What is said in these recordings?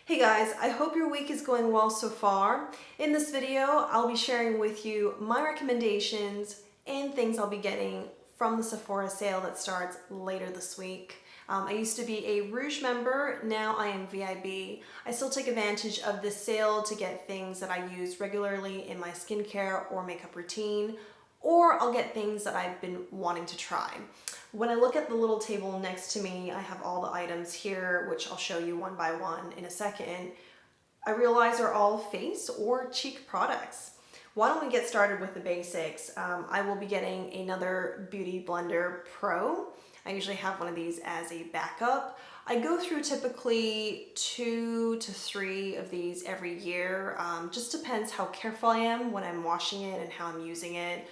Hey guys, I hope your week is going well so far. In this video, I'll be sharing with you my recommendations and things I'll be getting from the Sephora sale that starts later this week. I used to be a Rouge member, now I am VIB. I still take advantage of this sale to get things that I use regularly in my skincare or makeup routine, or I'll get things that I've been wanting to try. When I look at the little table next to me, I have all the items here, which I'll show you one by one in a second. I realize are all face or cheek products. Why don't we get started with the basics? I will be getting another BeautyBlender Pro. I usually have one of these as a backup. I go through typically 2 to 3 of these every year. Just depends how careful I am when I'm washing it and how I'm using it.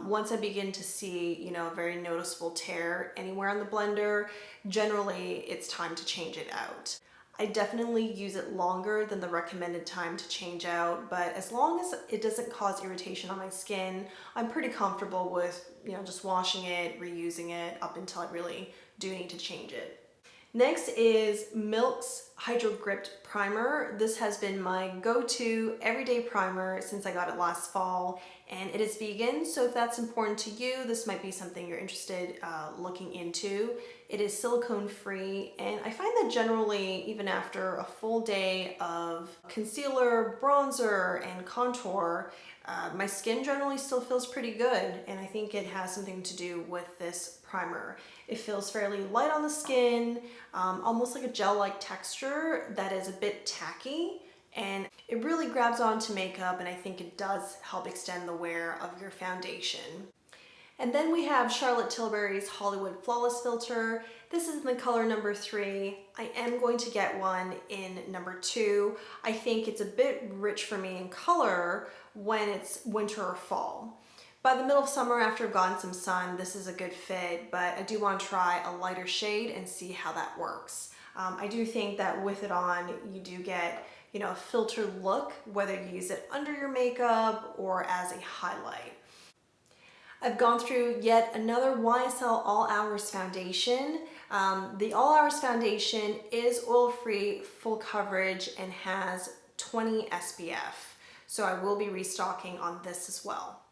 Once I begin to see, a very noticeable tear anywhere on the blender, generally it's time to change it out. I definitely use it longer than the recommended time to change out, but as long as it doesn't cause irritation on my skin, I'm pretty comfortable with, just washing it, reusing it up until I really do need to change it. Next is Milk's Hydro Gripped Primer. This has been my go-to everyday primer since I got it last fall, and it is vegan, so if that's important to you, this might be something you're interested looking into. It is silicone free, and I find that generally, even after a full day of concealer, bronzer, and contour, my skin generally still feels pretty good, and I think it has something to do with this primer. It feels fairly light on the skin, almost like a gel-like texture that is a bit tacky, and it really grabs onto makeup, and I think it does help extend the wear of your foundation. And then we have Charlotte Tilbury's Hollywood Flawless Filter. This is in the color number 3. I am going to get one in number 2. I think it's a bit rich for me in color when it's winter or fall. By the middle of summer, after I've gotten some sun, this is a good fit, but I do want to try a lighter shade and see how that works. I do think that with it on, you do get, a filtered look, whether you use it under your makeup or as a highlight. I've gone through yet another YSL All Hours foundation. The All Hours foundation is oil-free, full coverage, and has 20 SPF. So I will be restocking on this as well.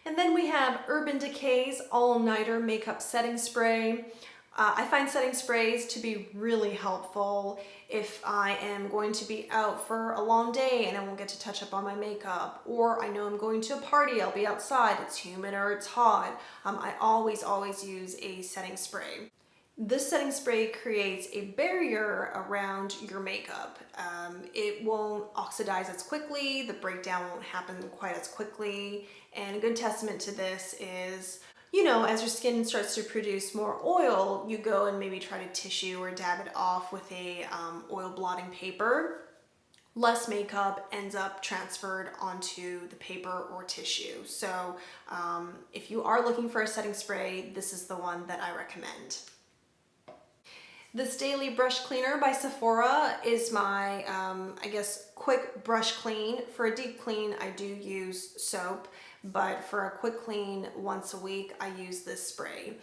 And then we have Urban Decay's All Nighter Makeup Setting Spray. I find setting sprays to be really helpful if I am going to be out for a long day and I won't get to touch up on my makeup, or I know I'm going to a party, I'll be outside, it's humid or it's hot. I always use a setting spray. This setting spray creates a barrier around your makeup. It won't oxidize as quickly, the breakdown won't happen quite as quickly, and a good testament to this is, as your skin starts to produce more oil, you go and maybe try to tissue or dab it off with a oil blotting paper. Less makeup ends up transferred onto the paper or tissue. So if you are looking for a setting spray, this is the one that I recommend. This Daily Brush Cleaner by Sephora is my, quick brush clean. For a deep clean, I do use soap, but for a quick clean once a week, I use this spray.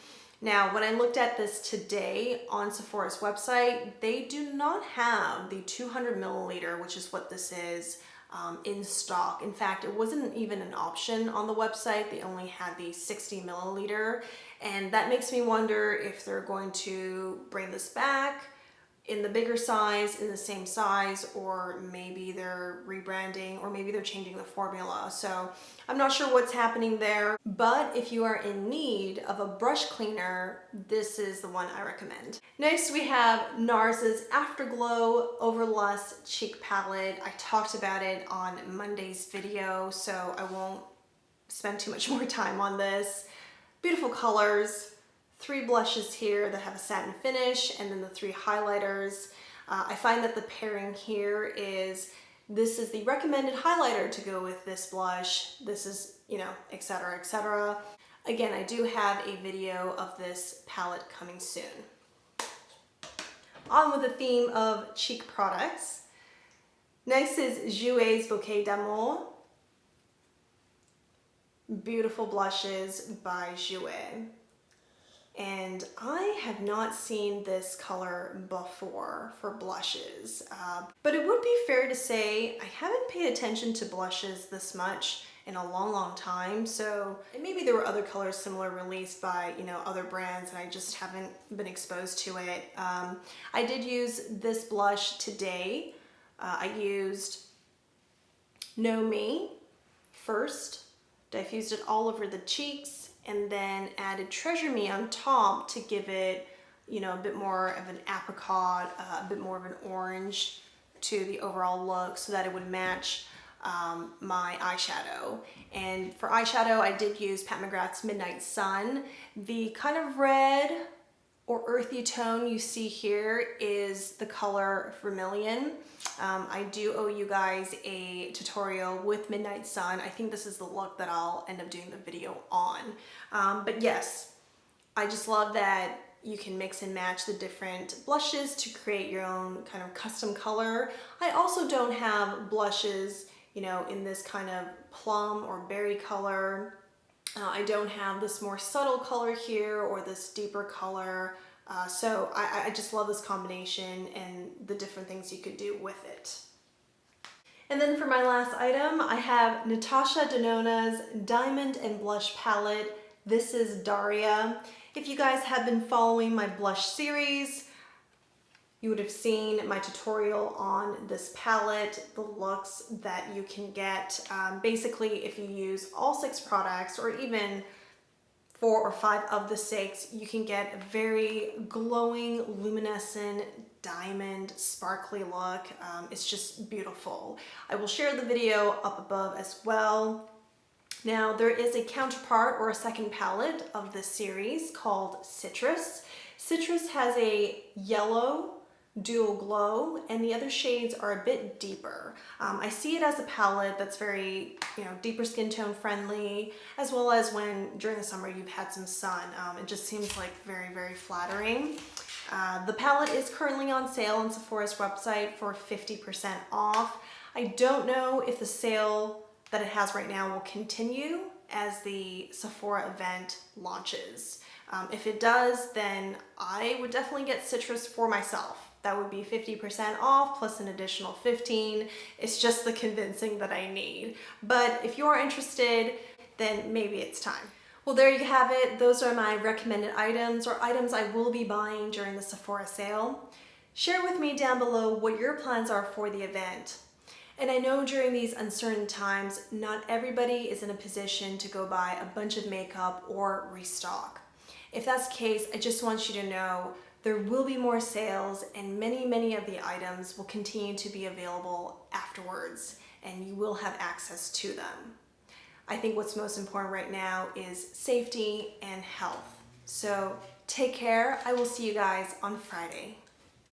Now, when I looked at this today on Sephora's website, they do not have the 200 milliliter, which is what this is, in stock. In fact, it wasn't even an option on the website. They only had the 60 milliliter. And that makes me wonder if they're going to bring this back in the bigger size, in the same size, or maybe they're rebranding, or maybe they're changing the formula. So I'm not sure what's happening there, but if you are in need of a brush cleaner, this is the one I recommend. Next, we have NARS's Afterglow Overlust Cheek Palette. I talked about it on Monday's video, so I won't spend too much more time on this. Beautiful colors. 3 blushes here that have a satin finish, and then the 3 highlighters. I find that the pairing here is, this is the recommended highlighter to go with this blush. This is, etc., etc. Again, I do have a video of this palette coming soon. On with the theme of cheek products. Next is Jouer Bouquet D'Amour. Beautiful blushes by Jouer. and I have not seen this color before for blushes. But it would be fair to say I haven't paid attention to blushes this much in a long time, so and maybe there were other colors similar released by, you know, other brands and I just haven't been exposed to it. I did use this blush today. I used Know Me first, diffused it all over the cheeks, and then added Treasure Me on top to give it, you know, a bit more of an apricot, a bit more of an orange to the overall look so that it would match my eyeshadow. And for eyeshadow, I did use Pat McGrath's Midnight Sun. The kind of red or earthy tone you see here is the color Vermilion. I do owe you guys a tutorial with Midnight Sun. I think this is the look that I'll end up doing the video on. But yes, I just love that you can mix and match the different blushes to create your own kind of custom color. I also don't have blushes, you know, in this kind of plum or berry color. I don't have this more subtle color here or this deeper color. So I just love this combination and the different things you could do with it. And then for my last item, I have Natasha Denona's Diamond and Blush Palette. This is Darya. If you guys have been following my blush series, you would have seen my tutorial on this palette, the looks that you can get. Basically, if you use all 6 products or even 4 or 5 of the 6, you can get a very glowing, luminescent, diamond, sparkly look. It's just beautiful. I will share the video up above as well. Now, there is a counterpart or a second palette of this series called Citrus. Citrus has a yellow dual glow and the other shades are a bit deeper. I see it as a palette that's very, you know, deeper skin tone friendly, as well as when during the summer you've had some sun. It just seems like very flattering. The palette is currently on sale on Sephora's website for 50% off. I don't know if the sale that it has right now will continue as the Sephora event launches. If it does, then I would definitely get Citrus for myself. That would be 50% off plus an additional 15. It's just the convincing that I need. But if you're interested, then maybe it's time. Well, there you have it. Those are my recommended items or items I will be buying during the Sephora sale. Share with me down below what your plans are for the event. And I know during these uncertain times, not everybody is in a position to go buy a bunch of makeup or restock. If that's the case, I just want you to know there will be more sales and many of the items will continue to be available afterwards and you will have access to them. I think what's most important right now is safety and health. So take care. I will see you guys on Friday.